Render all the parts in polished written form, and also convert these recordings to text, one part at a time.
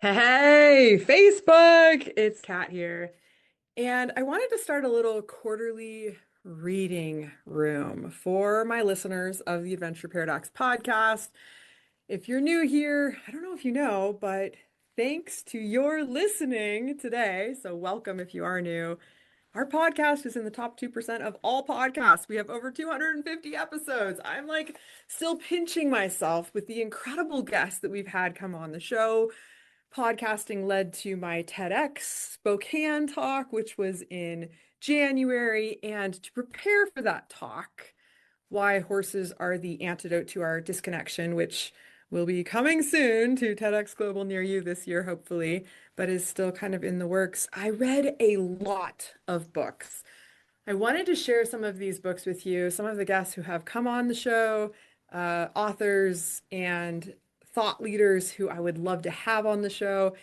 Hey, Facebook! It's Kat here. And I wanted to start a little quarterly reading room for my listeners of the Adventure Paradox podcast. If you're new here, I don't know if you know, but thanks to your listening today, so welcome if you are new. Our podcast is in the top 2% of all podcasts. We have over 250 episodes. I'm like still pinching myself with the incredible guests that we've had come on the show. Podcasting led to my TEDx Spokane talk, which was in January. And to prepare for that talk, why horses are the antidote to our disconnection, which will be coming soon to TEDx Global near you this year, hopefully, but is still kind of in the works. I read a lot of books. I wanted to share some of these books with you, some of the guests who have come on the show, authors and thought leaders who I would love to have on the show,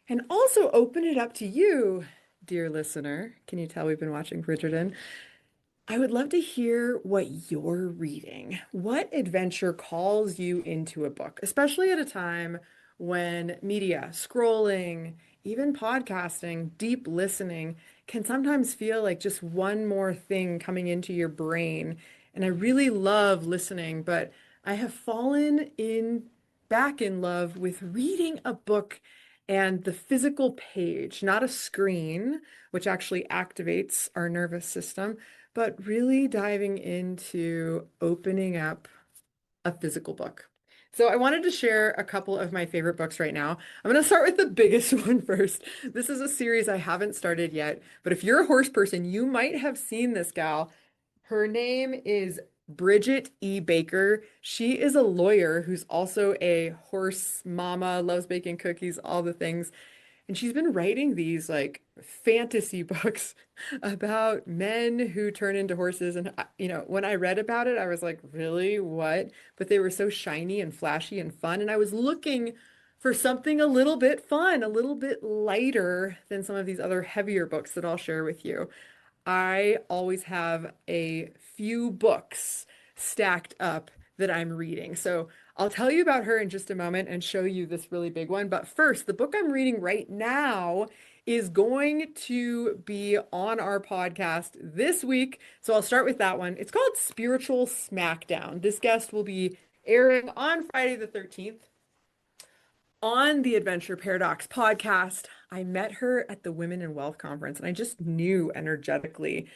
and also open it up to you, dear listener. Can you tell we've been watching Bridgerton? I would love to hear what you're reading. What adventure calls you into a book, especially at a time when media, scrolling, even podcasting, deep listening can sometimes feel like just one more thing coming into your brain. And I really love listening, but I have fallen in back in love with reading a book and the physical page, not a screen, which actually activates our nervous system, but really diving into opening up a physical book. So I wanted to share a couple of my favorite books right now. I'm going to start with the biggest one first. This is a series I haven't started yet, but if you're a horse person, you might have seen this gal. Her name is Bridget E. Baker. She is a lawyer who's also a horse mama, loves baking cookies, all the things. And she's been writing these like fantasy books about men who turn into horses. And, when I read about it, I was like, really? What? But they were so shiny and flashy and fun. And I was looking for something a little bit fun, a little bit lighter than some of these other heavier books that I'll share with you. I always have a few books stacked up that I'm reading. So I'll tell you about her in just a moment and show you this really big one. But first, the book I'm reading right now is going to be on our podcast this week. So I'll start with that one. It's called Spiritual SmackDown. This guest will be airing on Friday the 13th on the Adventure Paradox podcast. I met her at the Women in Wealth Conference, and I just knew energetically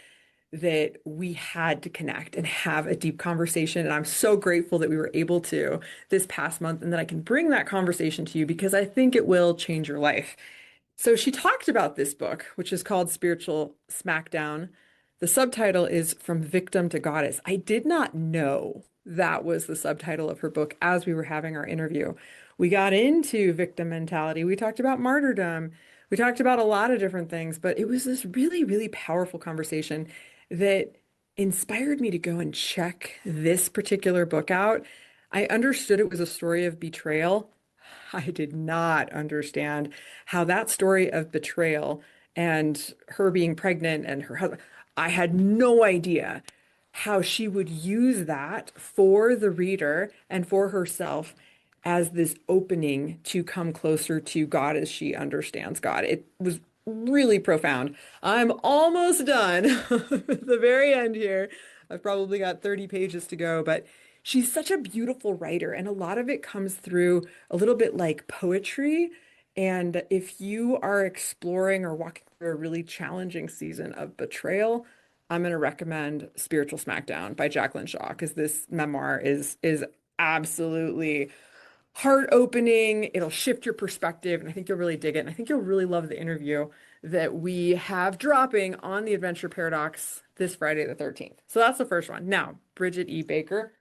that we had to connect and have a deep conversation. And I'm so grateful that we were able to this past month and that I can bring that conversation to you because I think it will change your life. So she talked about this book, which is called Spiritual SmackDown. The subtitle is From Victim to Goddess. I did not know that was the subtitle of her book as we were having our interview. We got into victim mentality. We talked about martyrdom. We talked about a lot of different things, but it was this really, really powerful conversation that inspired me to go and check this particular book out. I understood it was a story of betrayal. I did not understand how that story of betrayal and her being pregnant and her husband, I had no idea how she would use that for the reader and for herself as this opening to come closer to God as she understands God. It was really profound. I'm almost done at the very end here. I've probably got 30 pages to go, but she's such a beautiful writer, and a lot of it comes through a little bit like poetry. And if you are exploring or walking through a really challenging season of betrayal, I'm going to recommend Spiritual SmackDown by Jacqueline Shaw because this memoir is absolutely heart-opening. It'll shift your perspective, and I think you'll really dig it. And I think you'll really love the interview that we have dropping on the Adventure Paradox this Friday the 13th. So that's the first one. Now, Bridget E. Baker.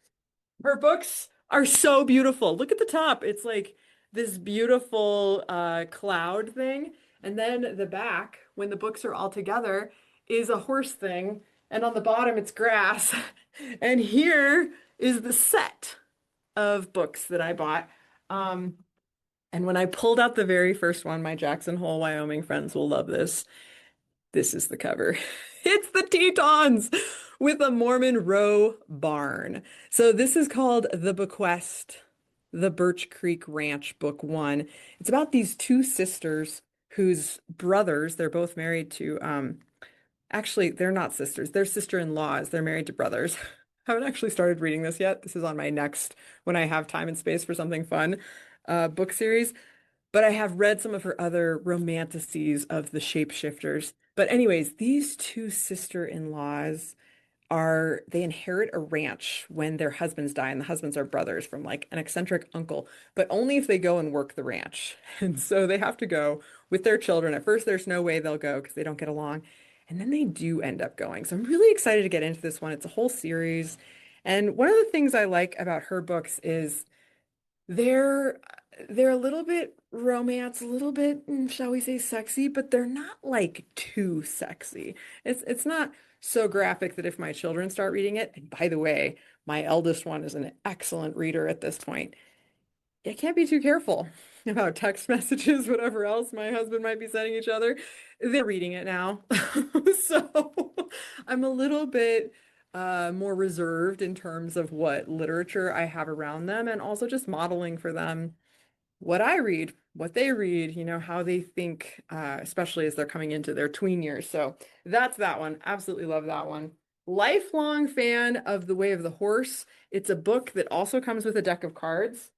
Her books are so beautiful. Look at the top. It's like this beautiful cloud thing. And then the back, when the books are all together, is a horse thing. And on the bottom, it's grass. And here is the set of books that I bought. Um, and when I pulled out the very first one, my Jackson Hole, Wyoming friends will love this. This is the cover. It's the Tetons with a Mormon row barn. So this is called The Bequest, The Birch Creek Ranch, Book One. It's about these two sisters whose brothers, they're both married to, actually, they're not sisters, they're sister-in-laws. They're married to brothers. I haven't actually started reading this yet. This is on my next, when I have time and space for something fun, book series. But I have read some of her other romanticises of the shapeshifters. But anyways, these two sister-in-laws they inherit a ranch when their husbands die, and the husbands are brothers from like an eccentric uncle, but only if they go and work the ranch. And so they have to go with their children. At first, there's no way they'll go because they don't get along. And then they do end up going. So I'm really excited to get into this one. It's a whole series. And one of the things I like about her books is they're they're a little bit romance, a little bit, shall we say, sexy, but they're not like too sexy. It's not so graphic that if my children start reading it, and by the way, my eldest one is an excellent reader at this point. I can't be too careful about text messages, whatever else my husband might be sending each other. They're reading it now. So I'm a little bit more reserved in terms of what literature I have around them and also just modeling for them what I read, what they read, how they think, especially as they're coming into their tween years. So that's that one. Absolutely love that one. Lifelong fan of The Way of the Horse. It's a book that also comes with a deck of cards.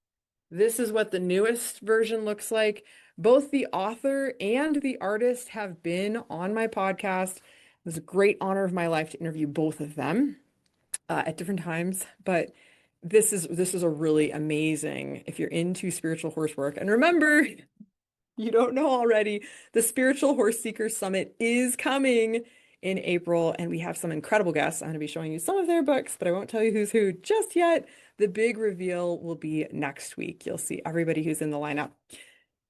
This is what the newest version looks like. Both the author and the artist have been on my podcast. It was a great honor of my life to interview both of them at different times, but this is a really amazing if you're into spiritual horse work. And remember, you don't know already, the Spiritual Horse Seekers Summit is coming in April, and we have some incredible guests. I'm going to be showing you some of their books, but I won't tell you who's who just yet. The big reveal will be next week. You'll see everybody who's in the lineup.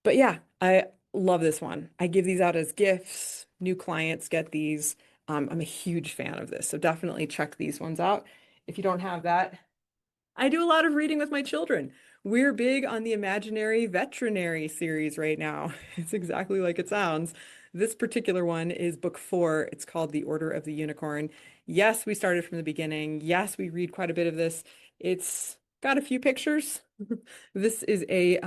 But yeah, I love this one. I give these out as gifts. New clients get these. I'm a huge fan of this, so definitely check these ones out. If you don't have that, I do a lot of reading with my children. We're big on the Imaginary Veterinary series right now. It's exactly like it sounds. This particular one is book 4. It's called The Order of the Unicorn. Yes, we started from the beginning. Yes, we read quite a bit of this. It's got a few pictures. This is a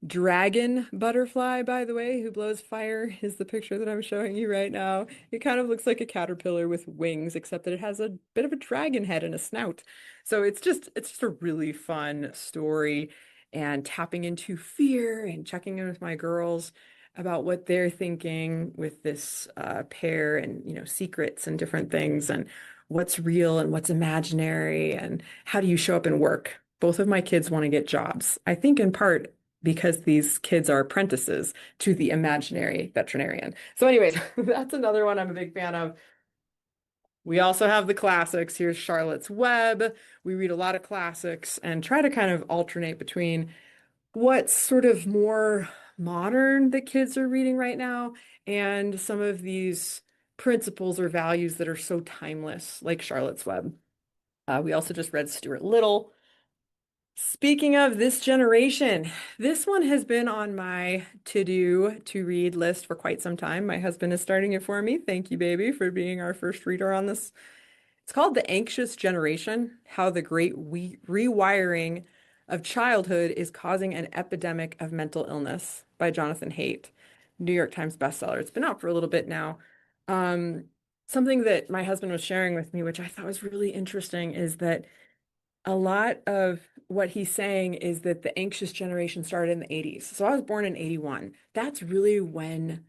dragon butterfly, by the way, who blows fire is the picture that I'm showing you right now. It kind of looks like a caterpillar with wings, except that it has a bit of a dragon head and a snout. So it's just a really fun story and tapping into fear and checking in with my girls about what they're thinking with this pair and secrets and different things and what's real and what's imaginary and how do you show up in work. Both of my kids want to get jobs. I think in part because these kids are apprentices to the imaginary veterinarian. So anyways, that's another one I'm a big fan of. We also have the classics. Here's Charlotte's Web. We read a lot of classics and try to kind of alternate between what's sort of more modern that kids are reading right now and some of these principles or values that are so timeless, like Charlotte's Web. We also just read Stuart Little. Speaking of this generation, this one has been on my to-do to read list for quite some time. My husband is starting it for me. Thank you, baby, for being our first reader on this. It's called The Anxious Generation: How the Great Rewiring of Childhood is Causing an Epidemic of Mental Illness by Jonathan Haidt, New York Times bestseller. It's been out for a little bit now. Um, Something that my husband was sharing with me, which I thought was really interesting, is that a lot of what he's saying is that the anxious generation started in the 80s. So I was born in 81. That's really when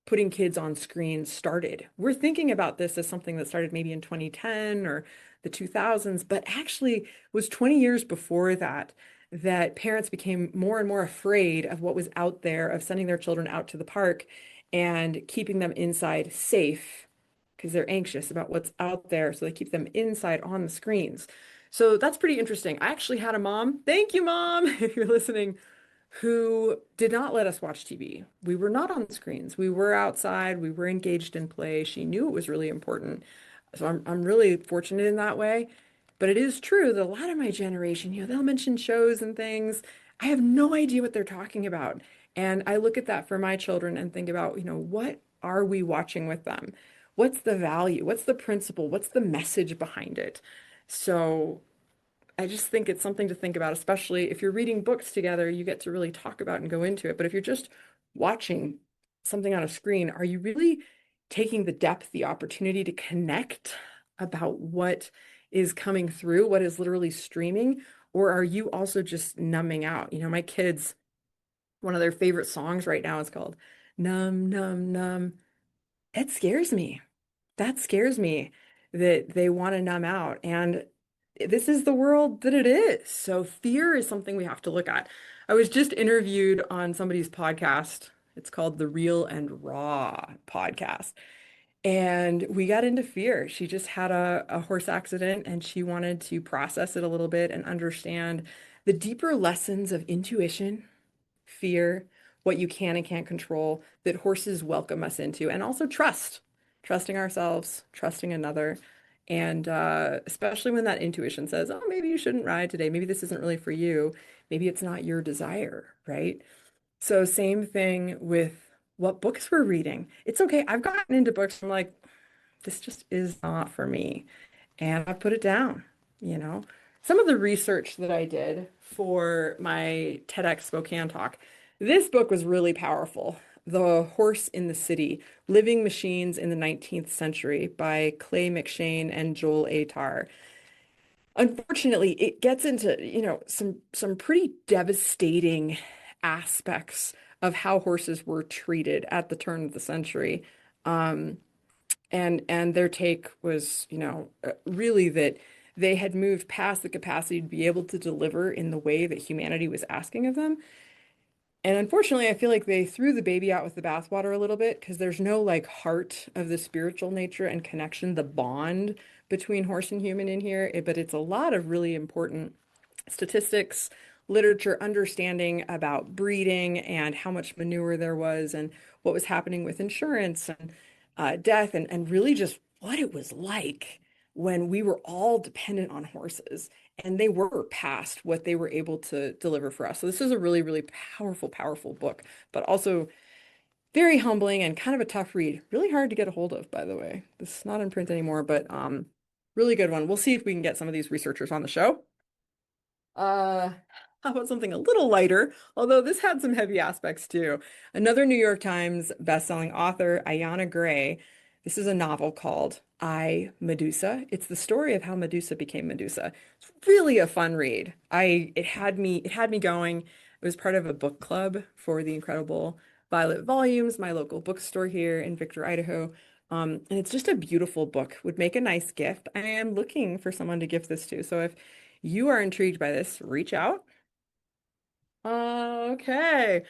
putting kids on screens started. We're thinking about this as something that started maybe in 2010 or the 2000s, but actually was 20 years before that that parents became more and more afraid of what was out there, of sending their children out to the park and keeping them inside safe because they're anxious about what's out there. So they keep them inside on the screens. So that's pretty interesting. I actually had a mom, thank you, mom, if you're listening, who did not let us watch TV. We were not on screens. We were outside. We were engaged in play. She knew it was really important. So I'm really fortunate in that way. But it is true that a lot of my generation, they'll mention shows and things. I have no idea what they're talking about. And I look at that for my children and think about, what are we watching with them? What's the value? What's the principle? What's the message behind it? So I just think it's something to think about, especially if you're reading books together, you get to really talk about and go into it. But if you're just watching something on a screen, are you really taking the depth, the opportunity to connect about what is coming through, what is literally streaming, or are you also just numbing out? My kids, one of their favorite songs right now is called Numb, Numb, Numb. It scares me. That scares me that they want to numb out. And this is the world that it is. So fear is something we have to look at. I was just interviewed on somebody's podcast. It's called the Real and Raw podcast. And we got into fear. She just had a horse accident and she wanted to process it a little bit and understand the deeper lessons of intuition, fear, what you can and can't control that horses welcome us into, and also trusting ourselves, trusting another. And especially when that intuition says, oh, maybe you shouldn't ride today. Maybe this isn't really for you. Maybe it's not your desire, right? So, same thing with what books we're reading. It's okay. I've gotten into books. I'm like, this just is not for me. And I put it down, you know. Some of the research that I did for my TEDx Spokane talk, this book was really powerful. The Horse in the City, Living Machines in the 19th Century by Clay McShane and Joel Atar. Unfortunately, it gets into, some pretty devastating aspects of how horses were treated at the turn of the century. Um, and their take was, really that they had moved past the capacity to be able to deliver in the way that humanity was asking of them. And unfortunately, I feel like they threw the baby out with the bathwater a little bit because there's no like heart of the spiritual nature and connection, the bond between horse and human in here. But it's a lot of really important statistics, literature, understanding about breeding and how much manure there was and what was happening with insurance and death and really just what it was like when we were all dependent on horses and they were past what they were able to deliver for us. So this is a really, really powerful, powerful book, but also very humbling and kind of a tough read. Really hard to get a hold of, by the way. This is not in print anymore, but really good one. We'll see if we can get some of these researchers on the show. Uh, how about something a little lighter? Although this had some heavy aspects too. Another New York Times bestselling author, Ayanna Gray. This is a novel called I, Medusa. It's the story of how Medusa became Medusa. It's really a fun read. It had me going. It was part of a book club for the incredible Violet Volumes, my local bookstore here in Victor, Idaho. And it's just a beautiful book. Would make a nice gift. I am looking for someone to gift this to. So if you are intrigued by this, reach out. Okay.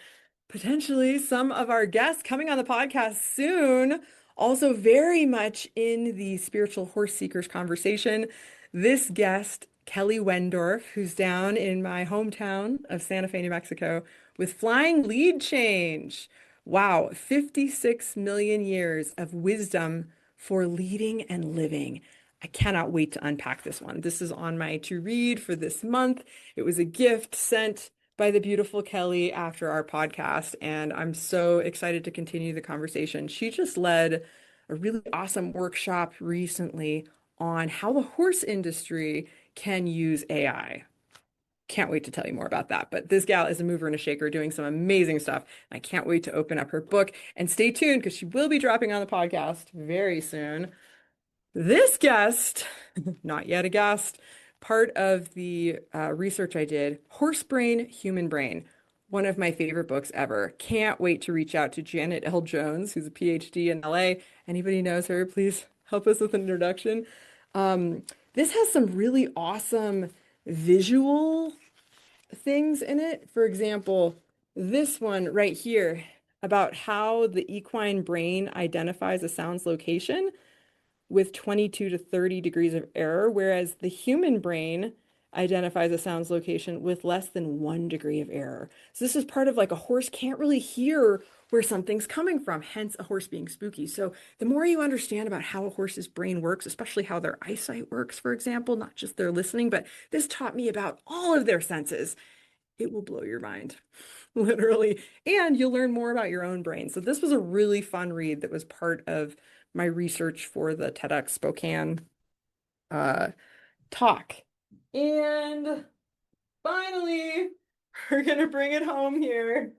Potentially some of our guests coming on the podcast soon, also very much in the spiritual horse seekers conversation. This guest, Kelly Wendorf, who's down in my hometown of Santa Fe, New Mexico, with Flying Lead Change. Wow, 56 million years of wisdom for leading and living. I cannot wait to unpack this one. This is on my to read for this month. It was a gift sent by the beautiful Kelly after our podcast, and I'm so excited to continue the conversation. She just led a really awesome workshop recently on how the horse industry can use AI. Can't wait to tell you more about that. But this gal is a mover and a shaker doing some amazing stuff. I can't wait to open up her book and stay tuned because she will be dropping on the podcast very soon. This guest, not yet a guest, part of the research I did, Horse Brain, Human Brain, one of my favorite books ever. Can't wait to reach out to Janet L. Jones, who's a PhD in LA. Anybody knows her, please help us with an introduction. This has some really awesome visual things in it. For example, this one right here about how the equine brain identifies a sound's location with 22 to 30 degrees of error, whereas the human brain identifies a sound's location with less than 1 degree of error. So this is part of like a horse can't really hear where something's coming from, hence a horse being spooky. So the more you understand about how a horse's brain works, especially how their eyesight works, for example, not just their listening, but this taught me about all of their senses. It will blow your mind, literally. And you'll learn more about your own brain. So this was a really fun read that was part of my research for the TEDx Spokane talk. And finally, we're gonna bring it home here.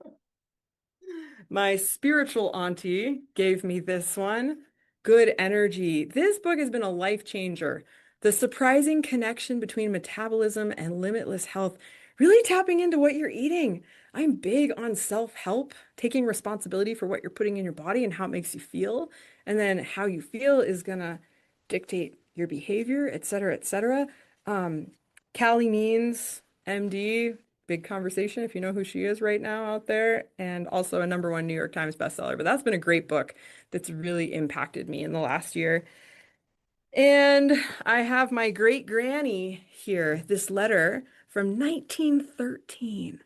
My spiritual auntie gave me this one. Good Energy. This book has been a life changer. The surprising connection between metabolism and limitless health, really tapping into what you're eating. I'm big on self-help, taking responsibility for what you're putting in your body and how it makes you feel. And then how you feel is gonna dictate your behavior, et cetera, et cetera. Um, Callie Means, MD, big conversation if you know who she is right now out there, and also a #1 New York Times bestseller. But that's been a great book that's really impacted me in the last year. And I have my great granny here, this letter from 1913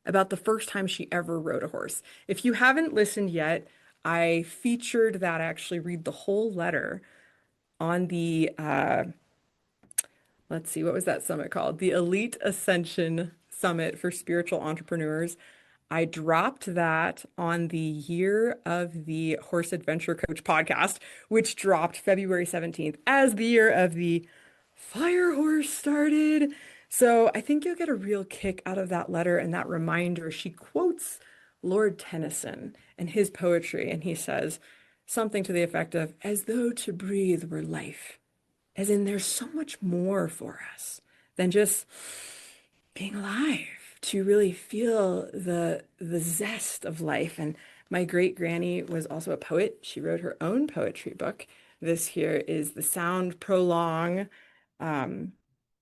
about the first time she ever rode a horse. If you haven't listened yet, I featured that. I actually read the whole letter on the let's see, what was that summit called? The Elite Ascension Summit for Spiritual Entrepreneurs. I dropped that on the Year of the Horse Adventure Coach podcast, which dropped February 17th as the year of the Fire Horse started. So I think you'll get a real kick out of that letter and that reminder. She quotes Lord Tennyson and his poetry, and he says something to the effect of, as though to breathe were life, as in there's so much more for us than just being alive, to really feel the zest of life. And my great granny was also a poet. She wrote her own poetry book. This here is The Sound Prolong, um,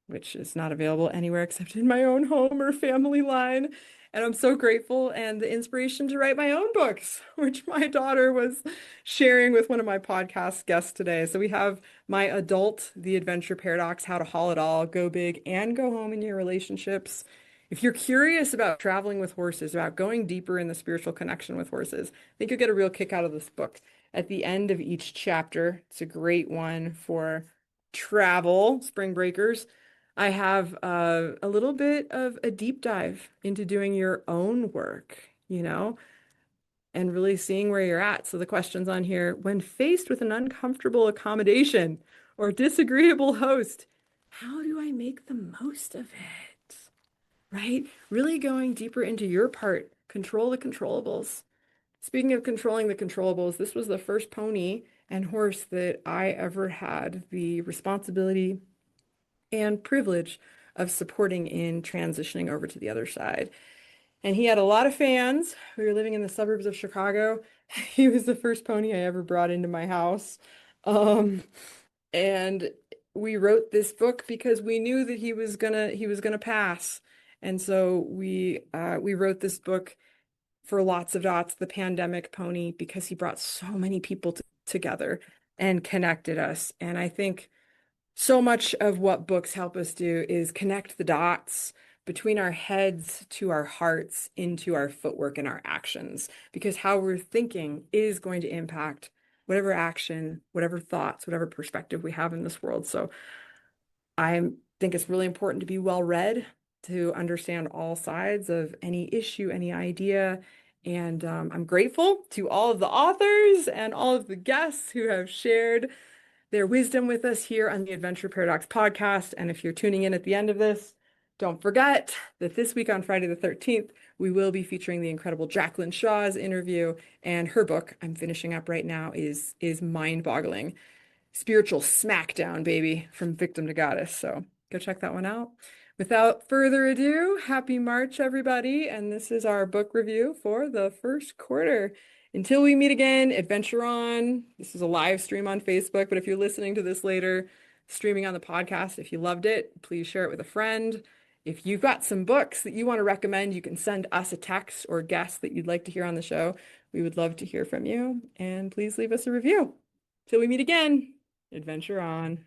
which is not available anywhere except in my own home or family line. And I'm so grateful and the inspiration to write my own books, which my daughter was sharing with one of my podcast guests today. So we have my adult, The Adventure Paradox, How to Haul It All, Go Big and Go Home in Your Relationships. If you're curious about traveling with horses, about going deeper in the spiritual connection with horses, I think you'll get a real kick out of this book. At the end of each chapter, it's a great one for travel, spring breakers. I have a little bit of a deep dive into doing your own work, and really seeing where you're at. So the questions on here, when faced with an uncomfortable accommodation or disagreeable host, how do I make the most of it? Right? Really going deeper into your part, control the controllables. Speaking of controlling the controllables, this was the first pony and horse that I ever had the responsibility and privilege of supporting in transitioning over to the other side. And he had a lot of fans. We were living in the suburbs of Chicago. He was the first pony I ever brought into my house. Um, and we wrote this book because we knew that he was gonna pass. And so we wrote this book for lots of dots, the pandemic pony, because he brought so many people together and connected us. And I think so much of what books help us do is connect the dots between our heads to our hearts into our footwork and our actions, because how we're thinking is going to impact whatever action, whatever thoughts, whatever perspective we have in this world. So I think it's really important to be well read, to understand all sides of any issue, any idea. And I'm grateful to all of the authors and all of the guests who have shared their wisdom with us here on the Adventure Paradox podcast. And if you're tuning in at the end of this, don't forget that this week on Friday the 13th, we will be featuring the incredible Jacqueline Shaw's interview, and her book I'm finishing up right now is mind-boggling. Spiritual SmackDown, baby, from victim to goddess. So go check that one out. Without further ado, happy March, everybody. And this is our book review for the first quarter. Until we meet again, adventure on. This is a live stream on Facebook, but if you're listening to this later, streaming on the podcast, if you loved it, please share it with a friend. If you've got some books that you want to recommend, you can send us a text or guests that you'd like to hear on the show. We would love to hear from you. And please leave us a review. Till we meet again, adventure on.